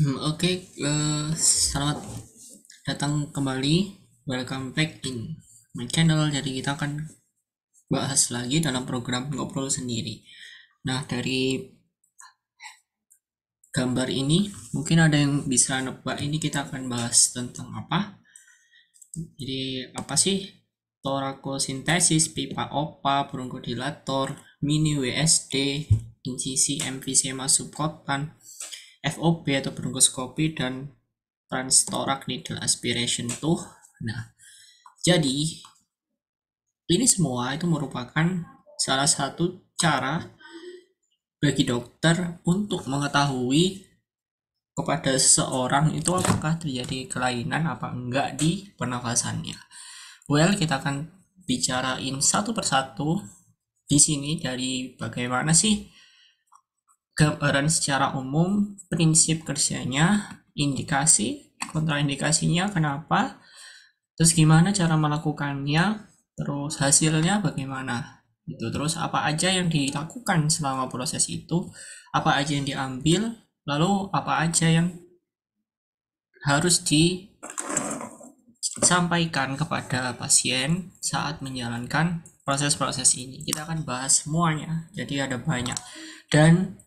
Oke, selamat datang kembali. Welcome back in my channel. Jadi kita akan bahas lagi dalam program ngobrol sendiri. Nah, dari gambar ini mungkin ada yang bisa nebak ini kita akan bahas tentang apa. Jadi apa sih torakosintesis, pipa OPA, bronkodilator, mini WSD, incisi emfisema subkotan, FOB atau bronkoskopi, dan transtorak needle aspiration tuh. Nah, jadi ini semua itu merupakan salah satu cara bagi dokter untuk mengetahui kepada seseorang itu apakah terjadi kelainan apa enggak di pernafasannya. Well, kita akan bicarain satu persatu di sini dari bagaimana sih gambaran secara umum, prinsip kerjanya, indikasi, kontraindikasinya, kenapa, terus gimana cara melakukannya, terus hasilnya bagaimana gitu, terus apa aja yang dilakukan selama proses itu, apa aja yang diambil, lalu apa aja yang harus disampaikan kepada pasien saat menjalankan proses-proses ini. Kita akan bahas semuanya, jadi ada banyak. Dan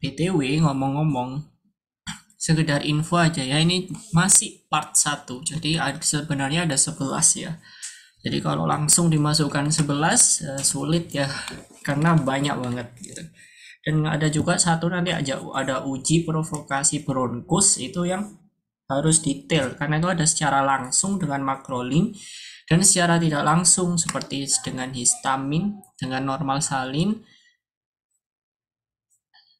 BTW ngomong-ngomong, sekedar info aja ya, ini masih part 1, jadi sebenarnya ada 11 ya. Jadi kalau langsung dimasukkan 11 sulit ya, karena banyak banget gitu. Dan ada juga satu nanti aja ada uji provokasi bronkus, itu yang harus detail karena itu ada secara langsung dengan makrolin dan secara tidak langsung seperti dengan histamin, dengan normal salin,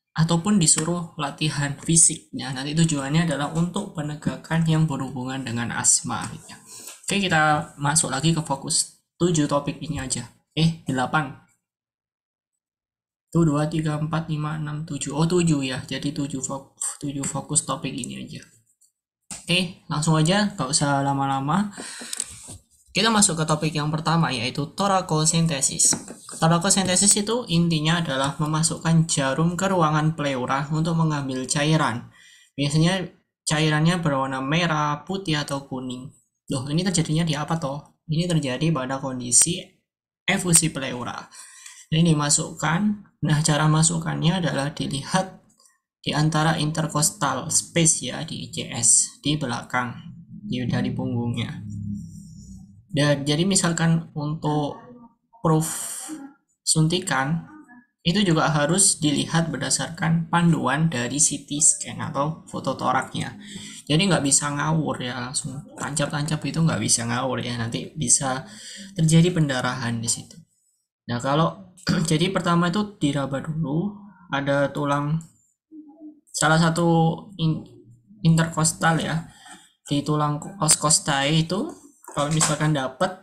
ataupun disuruh latihan fisiknya. Nanti tujuannya adalah untuk penegakan yang berhubungan dengan asma gitu. Oke, kita masuk lagi ke fokus 7 topik ini aja. 8. Tuh 2 3 4 5 6 7. Oh, 7 ya. Jadi 7 fokus topik ini aja. Oke, langsung aja, gak usah lama-lama. Kita masuk ke topik yang pertama, yaitu torakosintesis. Torakosintesis itu intinya adalah memasukkan jarum ke ruangan pleura untuk mengambil cairan. Biasanya cairannya berwarna merah, putih, atau kuning. Loh, ini terjadinya di apa toh? Ini terjadi pada kondisi efusi pleura. Ini dimasukkan. Nah, cara masukkannya adalah dilihat di antara intercostal space ya, di ICS, di belakang, dari punggungnya. Dan jadi misalkan untuk proof suntikan itu juga harus dilihat berdasarkan panduan dari CT scan atau foto toraknya. Jadi nggak bisa ngawur ya, langsung tancap-tancap itu nggak bisa ngawur ya, nanti bisa terjadi pendarahan di situ. Nah kalau jadi pertama itu diraba dulu, ada tulang salah satu interkostal ya, di tulang os costae itu kalau misalkan dapat.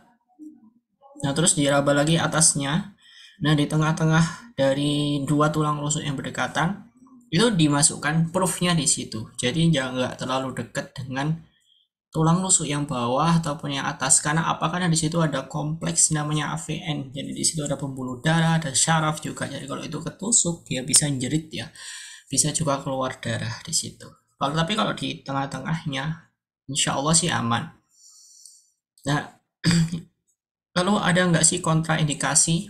Nah, terus diraba lagi atasnya. Nah, di tengah-tengah dari dua tulang rusuk yang berdekatan, itu dimasukkan proofnya di situ. Jadi jangan nggak terlalu dekat dengan tulang rusuk yang bawah ataupun yang atas. Karena apa? Karena di situ ada kompleks namanya AVN. Jadi di situ ada pembuluh darah, ada syaraf juga. Jadi kalau itu ketusuk, dia bisa jerit ya. Bisa juga keluar darah di situ. Tapi kalau di tengah-tengahnya, insya Allah sih aman. Nah, lalu ada nggak sih kontraindikasi?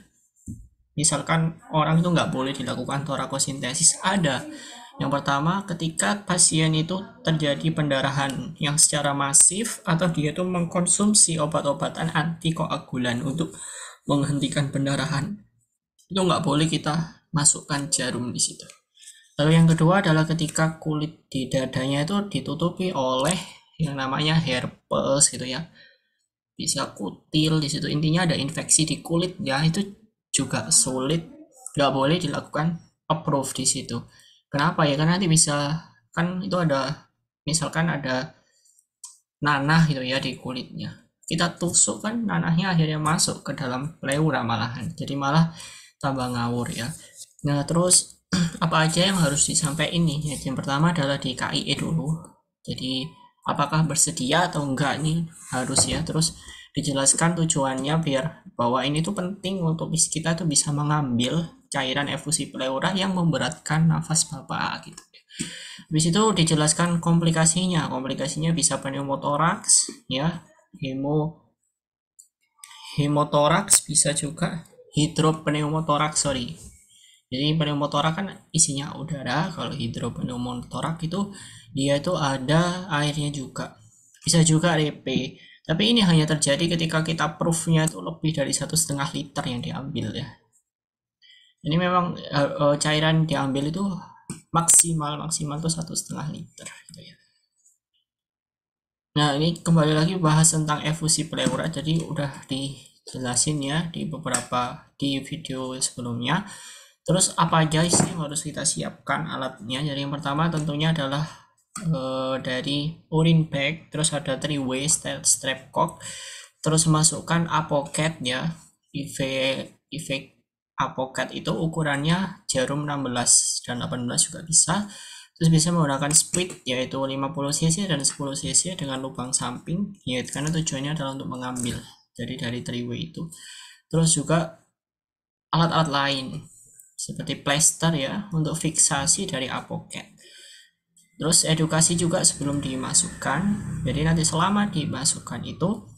Misalkan orang itu nggak boleh dilakukan torakosintesis, ada. Yang pertama, ketika pasien itu terjadi pendarahan yang secara masif atau dia itu mengkonsumsi obat-obatan antikoagulan untuk menghentikan pendarahan, itu nggak boleh kita masukkan jarum di situ. Lalu yang kedua adalah ketika kulit di dadanya itu ditutupi oleh yang namanya herpes gitu ya, bisa kutil di situ, intinya ada infeksi di kulit ya, itu juga sulit, nggak boleh dilakukan approve di situ. Kenapa ya? Karena nanti bisa, kan itu ada misalkan ada nanah gitu ya di kulitnya, kita tusuk kan nanahnya akhirnya masuk ke dalam pleura malahan, jadi malah tambah ngawur ya. Nah terus apa aja yang harus disampaikan ini ya? Yang pertama adalah di KIE dulu, jadi apakah bersedia atau enggak nih harus ya. Terus dijelaskan tujuannya biar bahwa ini tuh penting untuk kita tuh bisa mengambil cairan efusi pleura yang memberatkan nafas bapak gitu. Habis itu dijelaskan komplikasinya. Komplikasinya bisa pneumotoraks ya, hemotoraks, bisa juga hidropneumotoraks, sorry. Jadi pneumotoraks kan isinya udara, kalau hidropneumotoraks itu dia itu ada airnya juga. Bisa juga DP. Tapi ini hanya terjadi ketika kita proofnya itu lebih dari 1,5 liter yang diambil ya. Ini memang cairan diambil itu maksimal tuh 1,5 liter gitu ya. Nah, ini kembali lagi bahas tentang efusi pleura. Jadi udah dijelasin ya di video sebelumnya. Terus apa aja sih yang harus kita siapkan alatnya? Jadi yang pertama tentunya adalah dari urine bag, terus ada 3-way strap cock, terus masukkan apoket ya, IV apoket itu ukurannya jarum 16 dan 18 juga bisa. Terus bisa menggunakan split yaitu 50 cc dan 10 cc dengan lubang samping ya, karena tujuannya adalah untuk mengambil dari 3-way itu. Terus juga alat-alat lain seperti plester ya untuk fiksasi dari apoket. Terus edukasi juga sebelum dimasukkan. Jadi nanti selama dimasukkan itu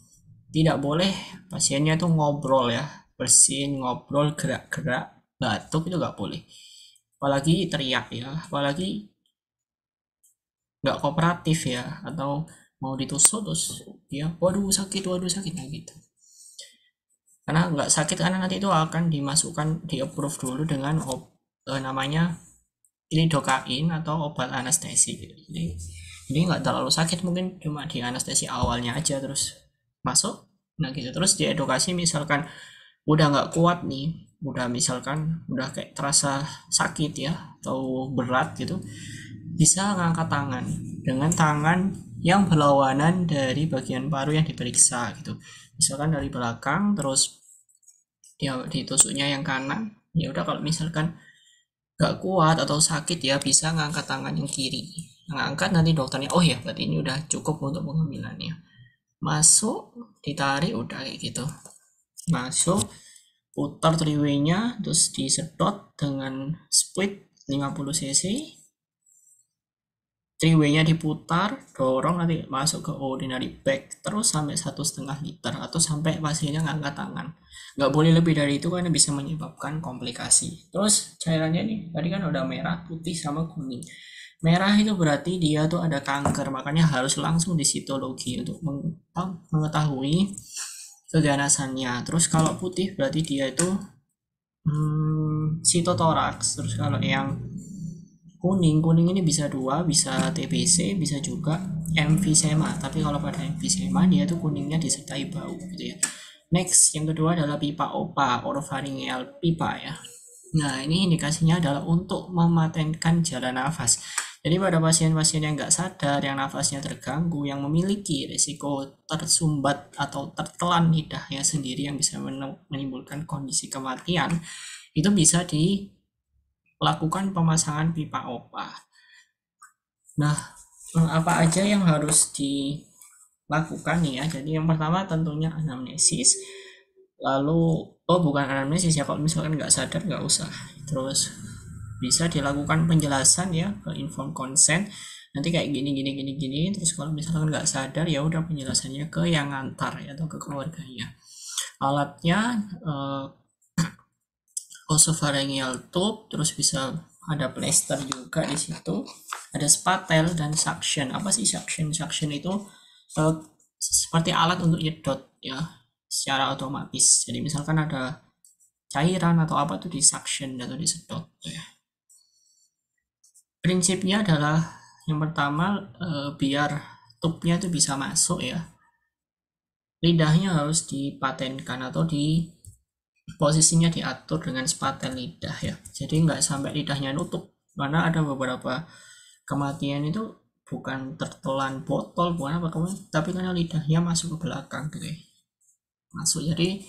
tidak boleh pasiennya itu ngobrol ya, bersin, ngobrol, gerak-gerak, batuk itu nggak boleh. Apalagi teriak ya, apalagi nggak kooperatif ya, atau mau ditusuk terus ya, waduh sakit nah gitu. Karena nggak sakit, karena nanti itu akan dimasukkan, di approve dulu dengan namanya lidocain atau obat anestesi gitu. Jadi nggak terlalu sakit, mungkin cuma di anestesi awalnya aja terus masuk. Nah gitu, terus diedukasi misalkan udah nggak kuat nih, udah kayak terasa sakit ya atau berat gitu, bisa ngangkat tangan dengan tangan yang berlawanan dari bagian paru yang diperiksa gitu. Misalkan dari belakang, terus ya ditusuknya yang kanan. Ya udah, kalau misalkan gak kuat atau sakit ya bisa ngangkat tangan yang kiri. Ngangkat, nanti dokternya oh ya berarti ini udah cukup untuk pengambilannya. Masuk, ditarik, udah kayak gitu. Masuk, putar 3-way-nya, terus disedot dengan split 50 cc. 3-way-nya diputar, dorong, nanti masuk ke urinary bag terus sampai 1,5 liter atau sampai pasiennya ngangkat tangan. Nggak boleh lebih dari itu karena bisa menyebabkan komplikasi. Terus cairannya nih, tadi kan udah merah, putih, sama kuning. Merah itu berarti dia tuh ada kanker, makanya harus langsung disitologi untuk mengetahui keganasannya. Terus kalau putih berarti dia itu sitotoraks. Terus kalau yang kuning ini bisa 2, bisa TBC, bisa juga emfisema. Tapi kalau pada emfisema dia tuh kuningnya disertai bau gitu ya. Next, yang kedua adalah pipa OPA, oropharyngeal pipa ya. Nah, ini indikasinya adalah untuk mematenkan jalan nafas. Jadi pada pasien-pasien yang nggak sadar, yang nafasnya terganggu, yang memiliki risiko tersumbat atau tertelan lidahnya sendiri yang bisa menimbulkan kondisi kematian, itu bisa dilakukan pemasangan pipa OPA. Nah, apa aja yang harus dilakukan nih ya? Jadi yang pertama tentunya anamnesis. Lalu, bukan anamnesis ya, kalau misalkan nggak sadar nggak usah. Terus bisa dilakukan penjelasan ya ke informed consent, nanti kayak gini. Terus kalau misalkan nggak sadar ya udah penjelasannya ke yang ngantar ya, atau ke keluarganya. Alatnya oropharyngeal tube, terus bisa ada plester juga di situ, ada spatel dan suction. Apa sih suction? Suction itu seperti alat untuk nyedot ya secara otomatis. Jadi misalkan ada cairan atau apa tuh di suction atau disedot ya. Prinsipnya adalah yang pertama, biar tube-nya itu bisa masuk ya, lidahnya harus dipatenkan atau posisinya diatur dengan spatel lidah ya. Jadi nggak sampai lidahnya nutup, karena ada beberapa kematian itu bukan tertelan botol, bukan apa, tapi karena lidahnya masuk ke belakang gitu ya. Masuk, jadi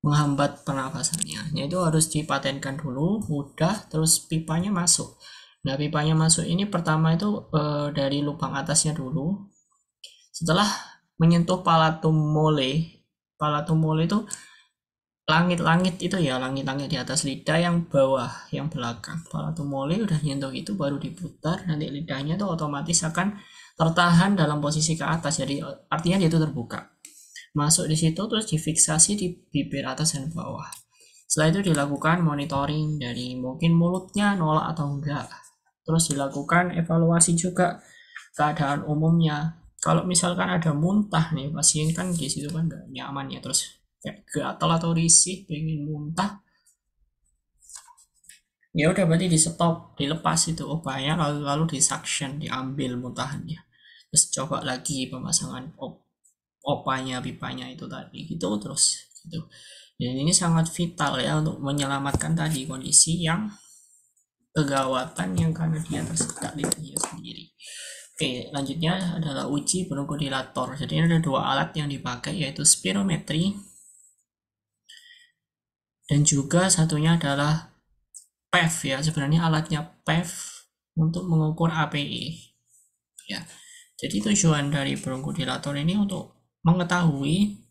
menghambat pernafasannya. Itu harus dipatenkan dulu, udah, terus pipanya masuk. Nah, pipanya masuk ini pertama itu dari lubang atasnya dulu. Setelah menyentuh palatum mole itu langit-langit itu ya, langit-langit di atas lidah yang bawah, yang belakang. Kalau tuh mulai udah nyentuh itu baru diputar, nanti lidahnya tuh otomatis akan tertahan dalam posisi ke atas. Jadi artinya dia itu terbuka. Masuk di situ terus difiksasi di bibir atas dan bawah. Setelah itu dilakukan monitoring dari mungkin mulutnya nolak atau enggak. Terus dilakukan evaluasi juga keadaan umumnya. Kalau misalkan ada muntah nih, pasien kan di situ kan nggak nyaman ya, terus kayak gatal atau risih pengen muntah, ya udah berarti di stop, dilepas itu obatnya, lalu di suction, diambil muntahannya, terus coba lagi pemasangan opanya, pipanya itu tadi gitu terus gitu. Dan ini sangat vital ya untuk menyelamatkan tadi kondisi yang kegawatan yang karena dia tersedak di dirinya sendiri. Oke, lanjutnya adalah uji bronkodilator. Jadi ini ada dua alat yang dipakai, yaitu spirometri dan juga satunya adalah PEV ya. Sebenarnya alatnya PEV untuk mengukur API ya. Jadi tujuan dari bronkodilator ini untuk mengetahui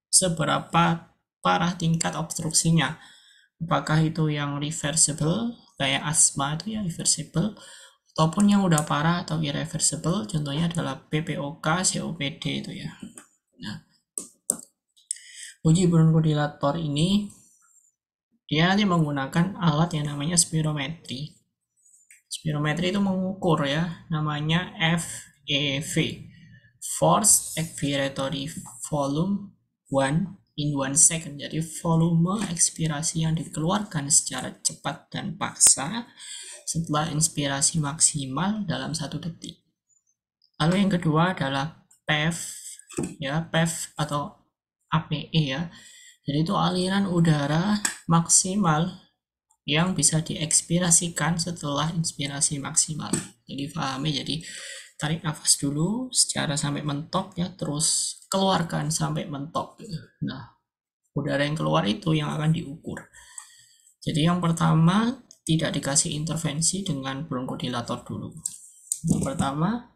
seberapa parah tingkat obstruksinya. Apakah itu yang reversible kayak asma itu ya reversible, ataupun yang udah parah atau irreversible, contohnya adalah PPOK, COPD itu ya. Nah, uji bronkodilator ini dia nanti menggunakan alat yang namanya spirometri. Spirometri itu mengukur ya, namanya FEV, Forced Expiratory Volume 1 in 1 second. Jadi volume ekspirasi yang dikeluarkan secara cepat dan paksa setelah inspirasi maksimal dalam 1 detik. Lalu yang kedua adalah PEV ya, PEV atau APE ya. Jadi itu aliran udara maksimal yang bisa diekspirasikan setelah inspirasi maksimal. Jadi pahami, jadi tarik nafas dulu secara sampai mentok ya, terus keluarkan sampai mentok. Nah, udara yang keluar itu yang akan diukur. Jadi yang pertama tidak dikasih intervensi dengan bronkodilator dulu. Yang pertama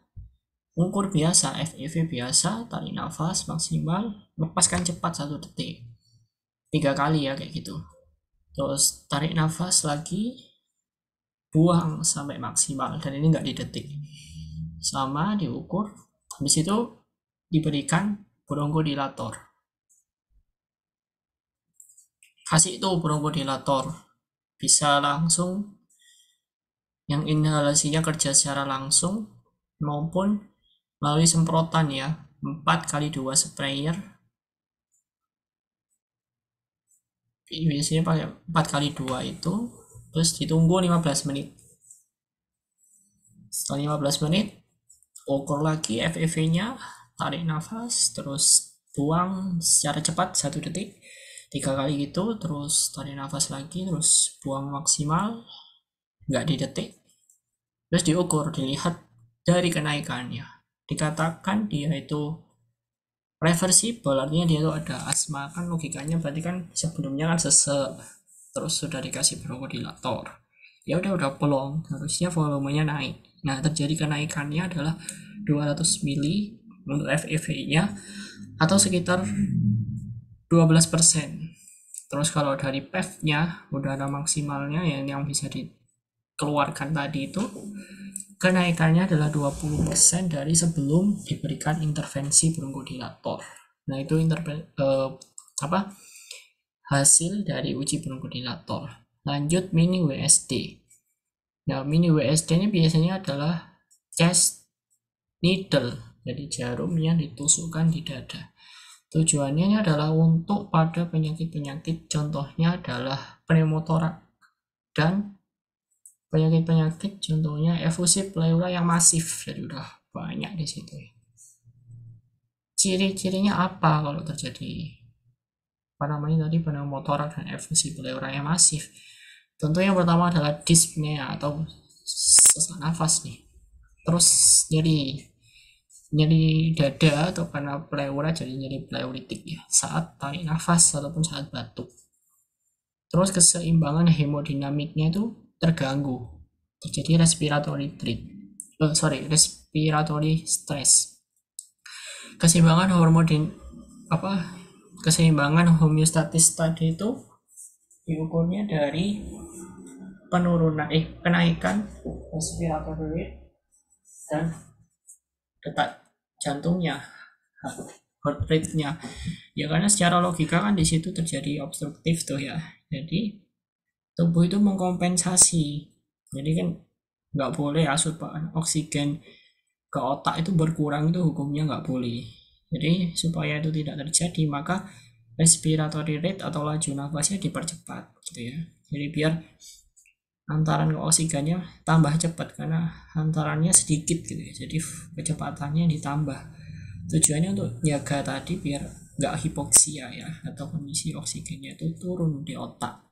ukur biasa, FEV biasa, tarik nafas maksimal, lepaskan cepat 1 detik. 3 kali ya kayak gitu. Terus tarik nafas lagi, buang sampai maksimal, dan ini nggak didetik. Sama diukur, habis itu diberikan bronkodilator. Kasih itu bronkodilator, bisa langsung yang inhalasinya kerja secara langsung maupun melalui semprotan ya, 4x2 sprayer. Biasanya pakai 4x2 itu, terus ditunggu 15 menit. Setelah 15 menit ukur lagi FEV-nya, tarik nafas, terus buang secara cepat 1 detik, 3 kali gitu, terus tarik nafas lagi, terus buang maksimal, nggak didetik, terus diukur, dilihat dari kenaikannya. Dikatakan dia itu reversible, artinya dia itu ada asma, kan logikanya berarti kan sebelumnya kan sesek, terus sudah dikasih bronkodilator, ya udah pelong, harusnya volumenya naik. Nah, terjadi kenaikannya adalah 200 mili untuk FEV-nya atau sekitar 12%. Terus kalau dari PEV-nya udara maksimalnya yang bisa dikeluarkan tadi itu kenaikannya adalah 20% dari sebelum diberikan intervensi bronkodilator. Nah, itu hasil dari uji bronkodilator. Lanjut mini WSD. Nah, mini WSD ini biasanya adalah chest needle, jadi jarum yang ditusukkan di dada. Tujuannya adalah untuk pada penyakit-penyakit, contohnya adalah pneumotoraks dan penyakit-penyakit contohnya efusif pleura yang masif. Jadi udah banyak di situ. Ciri-cirinya apa kalau terjadi tadi pneumotoraks dan efusif pleura yang masif? Tentu yang pertama adalah dyspnea atau sesak nafas nih. Terus nyeri dada atau karena pleura jadi nyeri pleuritik ya saat tarik nafas ataupun saat batuk. Terus keseimbangan hemodinamiknya itu terganggu, terjadi respiratory stress. Keseimbangan keseimbangan homeostatis tadi itu diukurnya dari kenaikan respiratory rate dan detak jantungnya, heart rate-nya. Ya karena secara logika kan di situ terjadi obstruktif tuh ya. Jadi tubuh itu mengkompensasi. Jadi kan nggak boleh asupan oksigen ke otak itu berkurang, itu hukumnya nggak boleh. Jadi supaya itu tidak terjadi maka respiratory rate atau laju nafasnya dipercepat gitu ya. Jadi biar antaran ke oksigennya tambah cepat karena antarannya sedikit gitu ya. Jadi kecepatannya ditambah. Tujuannya untuk jaga tadi biar nggak hipoksia ya, atau kondisi oksigennya itu turun di otak.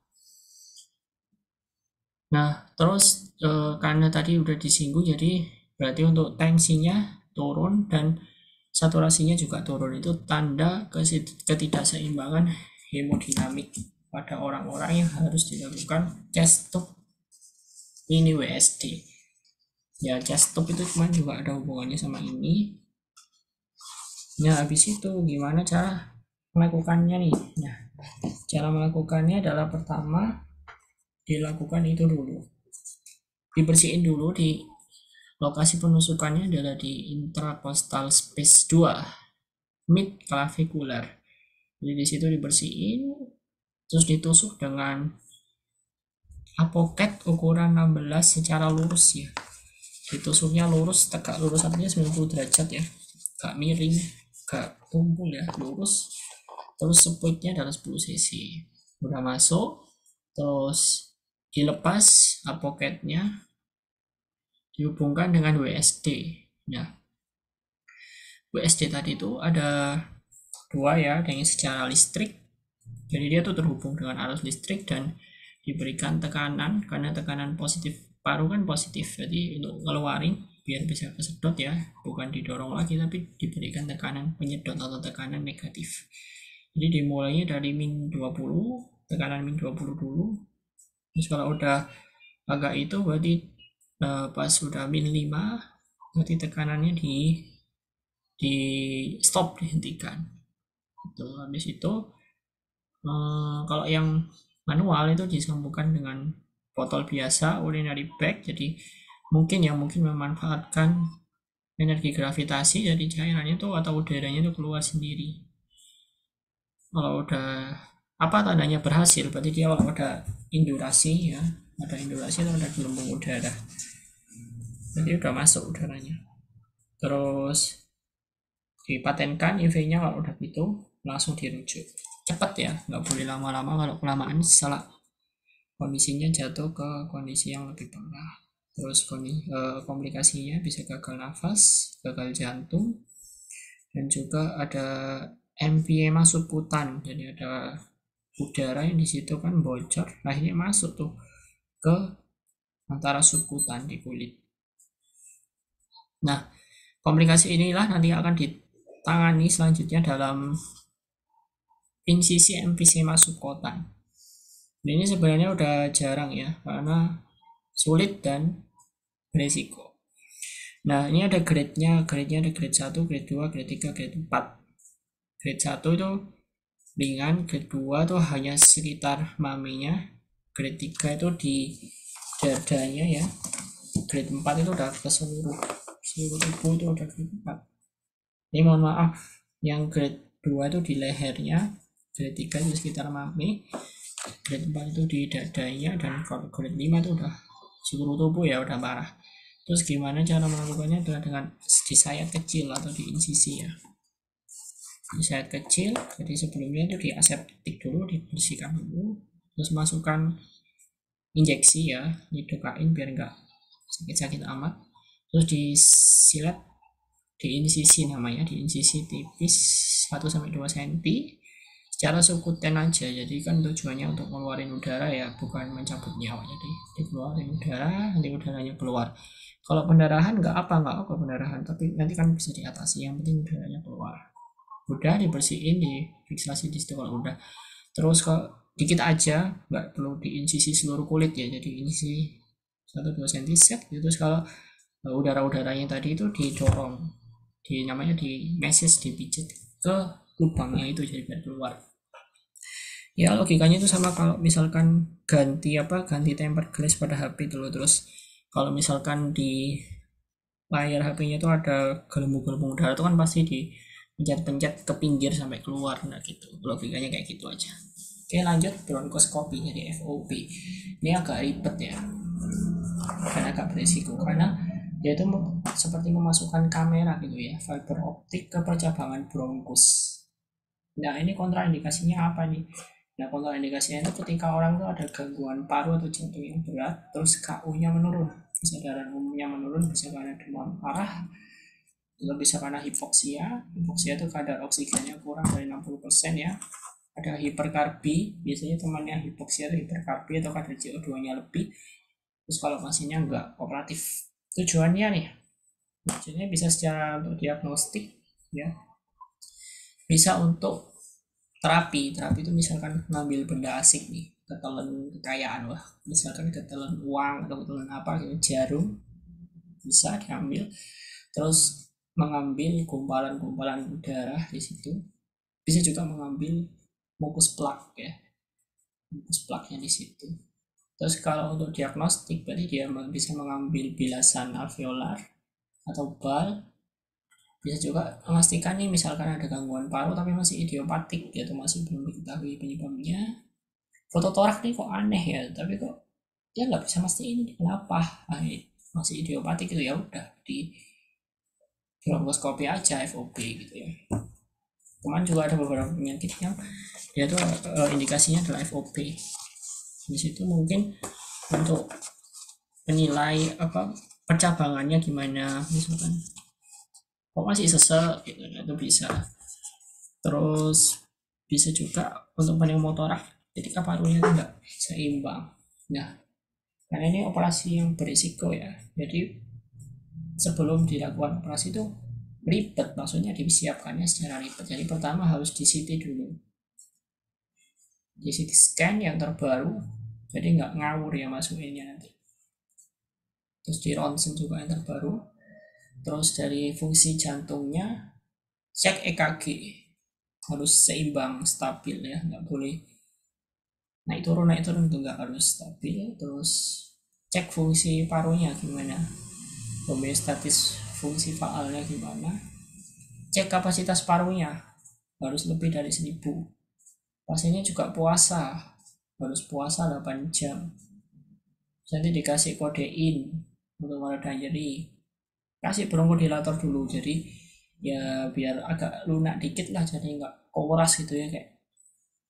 Nah terus karena tadi udah disinggung, jadi berarti untuk tensinya turun dan saturasinya juga turun, itu tanda ketidakseimbangan hemodinamik pada orang-orang yang harus dilakukan chest tube ini WSD. Ya chest tube itu cuma juga ada hubungannya sama ini. Nah habis itu gimana cara melakukannya nih? Nah cara melakukannya adalah pertama dilakukan itu dulu, dibersihin dulu di lokasi penusukannya adalah di intercostal space 2 mid clavicular. Jadi di situ dibersihin, terus ditusuk dengan apoket ukuran 16 secara lurus ya. Ditusuknya lurus, tegak lurus artinya 90 derajat ya, gak miring, gak tumpul ya, lurus. Terus speednya adalah 10 cc. Udah masuk, terus dilepas apoketnya, dihubungkan dengan WSD. Nah WSD tadi itu ada dua ya, ada yang secara listrik, jadi dia tuh terhubung dengan arus listrik dan diberikan tekanan, karena tekanan positif paru kan positif, jadi untuk ngeluarin biar bisa kesedot ya, bukan didorong lagi tapi diberikan tekanan penyedot atau tekanan negatif. Jadi dimulainya dari min 20, tekanan min 20 dulu. Terus kalau udah agak itu berarti pas sudah min 5 berarti tekanannya di stop, dihentikan. Itu habis itu kalau yang manual itu disambungkan dengan botol biasa urinary bag, jadi mungkin memanfaatkan energi gravitasi, jadi cairannya itu atau udaranya itu keluar sendiri. Kalau udah apa tandanya berhasil, berarti dia kalau ada indurasi ya, ada indurasi itu ada gelembung udara, jadi udah masuk udaranya. Terus dipatenkan IV-nya, kalau udah gitu langsung dirujuk, cepat ya, nggak boleh lama-lama, kalau kelamaan salah kondisinya jatuh ke kondisi yang lebih parah. Terus komplikasinya bisa gagal nafas, gagal jantung, dan juga ada emphysema subkutan, jadi ada udara yang di situ kan bocor, akhirnya masuk tuh ke antara subkutan di kulit. Nah komplikasi inilah nanti akan ditangani selanjutnya dalam insisi emphysema subkutan. Ini sebenarnya udah jarang ya, karena sulit dan beresiko. Nah ini ada grade-nya ada grade 1, grade 2, grade 3, grade 4. Grade 1 itu ringan, grade 2 itu hanya sekitar maminya, grade 3 itu di dadanya ya, grade 4 itu udah ke seluruh tubuh, itu udah grade 4. Ini mohon maaf, yang grade 2 itu di lehernya, grade 3 itu sekitar mami, grade 4 itu di dadanya, dan kalau grade 5 itu udah seluruh tubuh ya, udah parah. Terus gimana cara melakukannya adalah dengan disayat kecil atau diinsisi ya, disayat kecil. Jadi sebelumnya itu diaseptik dulu, dibersihkan dulu, terus masukkan injeksi ya, lidokain biar enggak sakit-sakit amat, terus disilat, diinsisi namanya, diinsisi tipis 1-2 cm secara subkuten aja. Jadi kan tujuannya untuk ngeluarin udara ya, bukan mencabut nyawa, jadi dikeluarin udara, nanti udaranya keluar. Kalau pendarahan nggak apa pendarahan, tapi nanti kan bisa diatasi, yang penting udaranya keluar. Udah dibersihin, difiksasi di situ kalau udah. Terus kalau dikit aja, nggak perlu diinsisi seluruh kulit ya, jadi insisi 1-2 cm set. Terus kalau udara-udaranya tadi itu didorong, namanya di massage, dipijit ke lubangnya itu jadi biar keluar. Ya logikanya itu sama kalau misalkan ganti tempered glass pada HP dulu, terus kalau misalkan di layar HP-nya itu ada gelembung-gelembung udara itu kan pasti di pencet-pencet ke pinggir sampai keluar, nah gitu logikanya kayak gitu aja. Oke lanjut, bronkoskopi jadi FOP. Ini agak ribet ya dan agak beresiko karena dia itu seperti memasukkan kamera gitu ya, fiber optik ke percabangan bronkus. Nah ini kontraindikasinya apa nih? Nah kontraindikasinya itu ketika orang itu ada gangguan paru atau jantung yang berat, terus KU-nya menurun, kesadaran umumnya menurun, bisa karena demam parah, atau bisa karena hipoksia. Hipoksia itu kadar oksigennya kurang dari 60% ya. Ada hiperkarbi, biasanya temannya hipoksia itu hiperkarbi atau kadar CO2-nya lebih. Terus kalau pasiennya enggak kooperatif. Tujuannya nih, tujuannya bisa secara untuk diagnostik ya, bisa untuk terapi itu misalkan ngambil benda asing nih, ketelan kekayaan lah, misalkan ketelan uang atau ketelan apa gitu, jarum bisa diambil, terus mengambil gumpalan-gumpalan darah di situ, bisa juga mengambil mukus plak ya, mukus plaknya di situ. Terus kalau untuk diagnostik berarti dia bisa mengambil bilasan alveolar atau bal. Bisa juga memastikan nih misalkan ada gangguan paru tapi masih idiopatik yaitu masih belum diketahui penyebabnya. Foto torak nih kok aneh ya, tapi kok dia nggak bisa mastiin kenapa. Nah, masih idiopatik itu ya udah di bronkoskopi aja FOP gitu ya. Kemarin juga ada beberapa penyakit yang dia tuh indikasinya adalah FOP. Di situ mungkin untuk menilai percabangannya gimana, misalkan kok masih sesek gitu, itu bisa. Terus bisa juga untuk pneumotorak ketika parunya itu nggak seimbang. Nah karena ini operasi yang berisiko ya, jadi sebelum dilakukan operasi itu ribet, maksudnya disiapkannya secara ribet. Jadi pertama harus di CT dulu, di CT scan yang terbaru, jadi nggak ngawur ya masukinnya nanti. Terus di ronsen juga yang terbaru. Terus dari fungsi jantungnya cek EKG, harus seimbang, stabil ya, nggak boleh naik turun itu nggak, harus stabil. Terus cek fungsi parunya gimana, homeostatis fungsi faalnya gimana, cek kapasitas parunya harus lebih dari 1000. Pasiennya juga puasa, harus puasa 8 jam. Nanti dikasih kodein untuk meredam nyeri, kasih bronkodilator dulu, jadi ya biar agak lunak dikit lah, jadi nggak koras gitu ya, kayak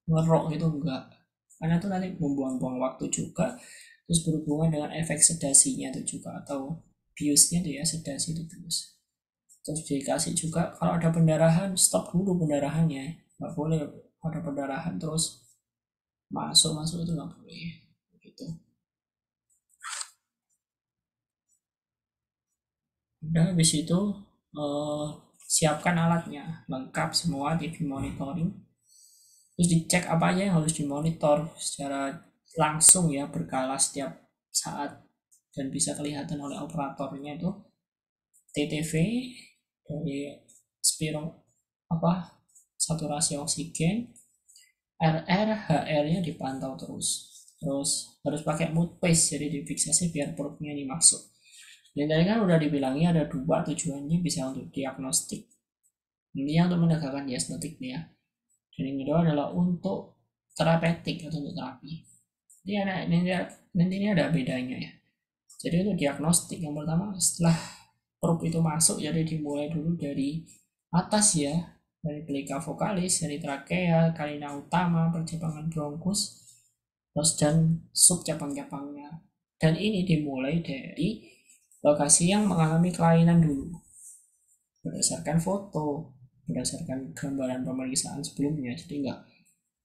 ngerok gitu enggak, karena itu nanti membuang-buang waktu juga. Terus berhubungan dengan efek sedasinya itu juga, atau biusnya itu ya, sedasi itu bius. Terus dikasih juga kalau ada pendarahan, stop dulu pendarahannya, nggak boleh ada pendarahan terus masuk itu nggak boleh gitu. Udah habis itu siapkan alatnya lengkap semua, TV monitoring, terus dicek apa aja yang harus dimonitor secara langsung ya, berkala setiap saat, dan bisa kelihatan oleh operatornya itu TTV dari spiro saturasi oksigen, RR, HR-nya dipantau terus. Terus harus pakai mood pace, jadi difiksasi biar perutnya ini masuk. Dan tadi kan udah dibilangnya ada 2 tujuannya, bisa untuk diagnostik, ini yang untuk menegakkan diagnostik ya. Dan yang kedua adalah untuk terapeutik atau untuk terapi. Nanti ini ada bedanya ya. Jadi untuk diagnostik yang pertama, setelah perut itu masuk, jadi dimulai dulu dari atas ya, dari pelika vokalis, dari trakea, karina utama, percabangan bronkus, terus dan subcabang-cabangnya. Dan ini dimulai dari lokasi yang mengalami kelainan dulu, berdasarkan foto, berdasarkan gambaran pemeriksaan sebelumnya. Jadi nggak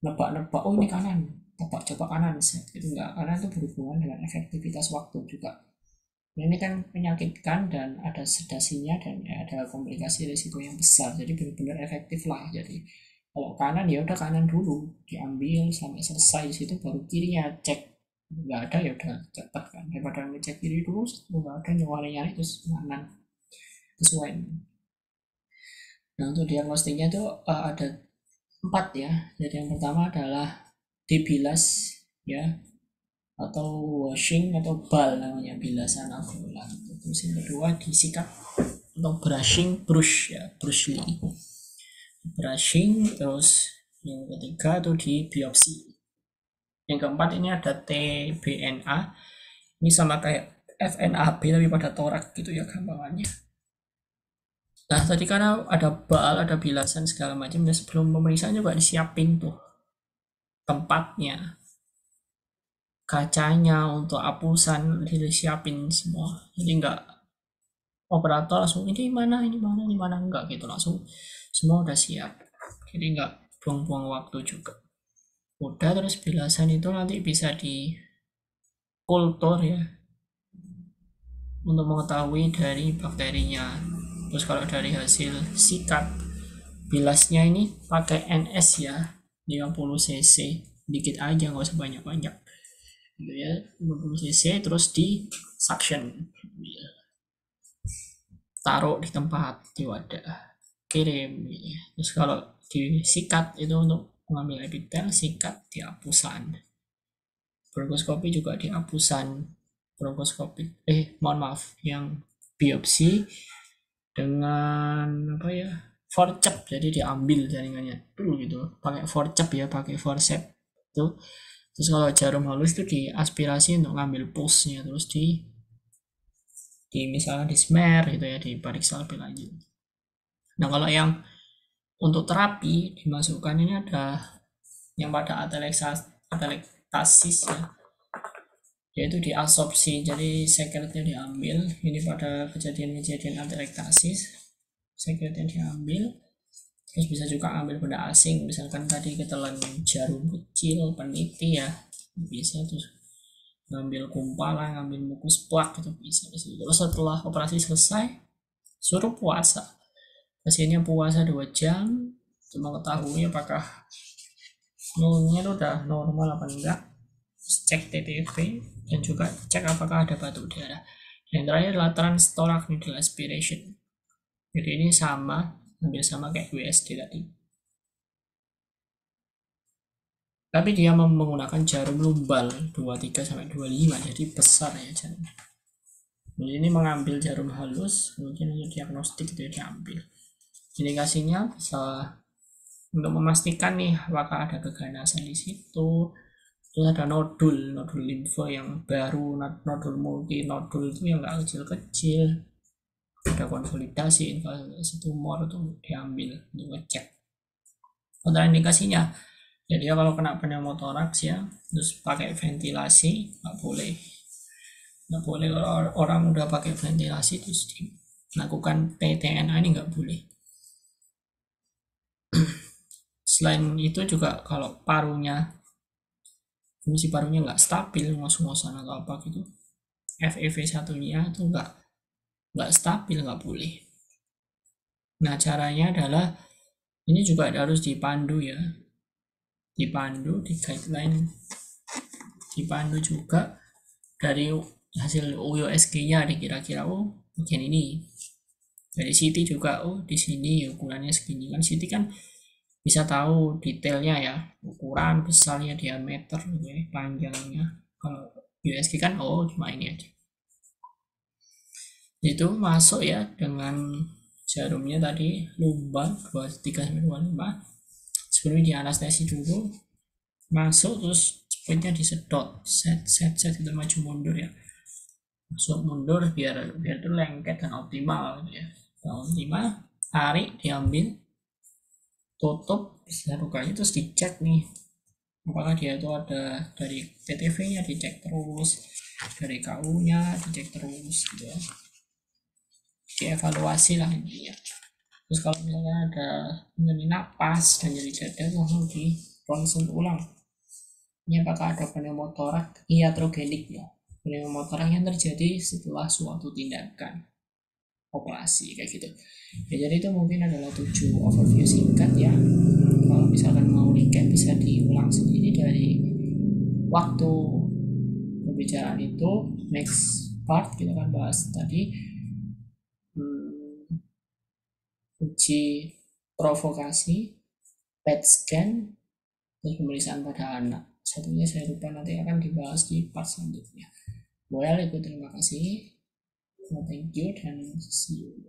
nebak-nebak, oh ini kanan, coba kanan, itu enggak, karena itu berhubungan dengan efektivitas waktu juga. Ini kan menyakitkan dan ada sedasinya dan ada komplikasi risiko yang besar, jadi benar-benar efektif lah. Jadi kalau kanan ya udah kanan dulu diambil sampai selesai, di situ baru kirinya cek, nggak ada ya udah cepat kan, daripada ngecek kiri dulu nggak ada, nyari terus kanan sesuai. Nah untuk diagnostiknya itu ada 4 ya. Jadi yang pertama adalah dibilas ya, atau washing atau bal namanya, bilasan bola. Terus yang kedua disikat atau brush ya, brushing. Terus yang ketiga itu di biopsi. Yang keempat ini ada TBNA, ini sama kayak FNAB tapi pada torak gitu ya gampangannya. Nah tadi karena ada bal, ada bilasan segala macam, dan sebelum pemeriksaan juga disiapin tuh tempatnya, kacanya untuk apusan disiapin semua. Jadi nggak operator langsung ini mana enggak gitu, langsung semua udah siap. Jadi nggak buang-buang waktu juga. Udah, terus bilasan itu nanti bisa di kultur ya untuk mengetahui dari bakterinya. Terus kalau dari hasil sikat, bilasnya ini pakai NS ya, 50 cc, dikit aja nggak usah banyak-banyak gitu ya, 50 cc. Terus di suction ya, taruh di tempat, di wadah, kirim ya. Terus kalau disikat itu untuk mengambil epitel, sikat di apusan. Bronkoskopi juga di apusan. Bronkoskopi mohon maaf, yang biopsi dengan apa ya, forcep, jadi diambil jaringannya dulu gitu, pakai forcep ya, pakai forceps tuh. Terus kalau jarum halus itu diaspirasi untuk ngambil pulsnya, terus di misalnya di smear gitu ya, di periksa lebih lanjut. Nah kalau yang untuk terapi dimasukkan ini ada yang pada atelektasis ya, yaitu diabsorpsi, jadi sekretnya diambil. Ini pada kejadian-kejadian atelektasis sekretnya diambil. Terus bisa juga ambil benda asing, misalkan tadi ketelan jarum kecil peniti ya, bisa. Terus ngambil kumpalan, ngambil mukus plak itu bisa. Terus setelah operasi selesai suruh puasa, pasiennya puasa 2 jam untuk mengetahui apakah nolnya itu udah normal apa enggak. Cek TTV dan juga cek apakah ada batuk darah. Yang terakhir adalah transtorax needle aspiration. Jadi ini hampir sama kayak USD tadi, tapi dia menggunakan jarum lumbal 23 sampai 25, jadi besar ya jarumnya. Jadi ini mengambil jarum halus, mungkin untuk diagnostik itu diambil. Indikasinya bisa untuk memastikan nih apakah ada keganasan di situ. Terus ada nodul limfo yang baru, nodul multinodul itu yang nggak kecil-kecil. Ada konsolidasi tumor itu diambil untuk ngecek. Kontraindikasinya, jadi kalau kena pneumotoraks ya, terus pakai ventilasi nggak boleh kalau orang udah pakai ventilasi terus dilakukan PTNA ini nggak boleh. Selain itu juga kalau fungsi parunya nggak stabil, ngos-ngosan atau apa gitu, FEV1 nya itu nggak stabil, nggak boleh. Nah caranya adalah ini juga harus dipandu ya, dipandu di guideline, dipandu juga dari hasil USG nya kira-kira bagian ini. Dari CT juga di sini ukurannya segini, kan CT kan bisa tahu detailnya ya, ukuran besarnya, diameter ya, panjangnya. Kalau USG kan cuma ini aja. Itu masuk ya dengan jarumnya tadi lumbal 23 sampai 25. Sebelumnya di anestesi dulu, masuk terus speednya disedot, set itu maju mundur ya, masuk mundur biar itu lengket dan optimal gitu ya. Kalau optimal, tarik, diambil, tutup bisa lukanya, terus dicek nih apakah dia itu ada dari TTV-nya, dicek terus, dari KU-nya dicek terus gitu ya, dievaluasi lah ini ya. Terus kalau misalnya ada nyeri napas dan nyeri dada, langsung di ronsen ulang. Ini apakah ada pneumotoraks iatrogenik ya, pneumotoraks yang terjadi setelah suatu tindakan operasi kayak gitu ya. Jadi itu mungkin adalah 7 overview singkat ya. Kalau misalkan mau recap bisa diulang sendiri dari waktu pembicaraan itu. Next part kita akan bahas tadi uji provokasi, PET scan, terus pemeriksaan pada anak. Satunya saya lupa, nanti akan dibahas di part selanjutnya. Well, itu terima kasih. Thank you dan see you.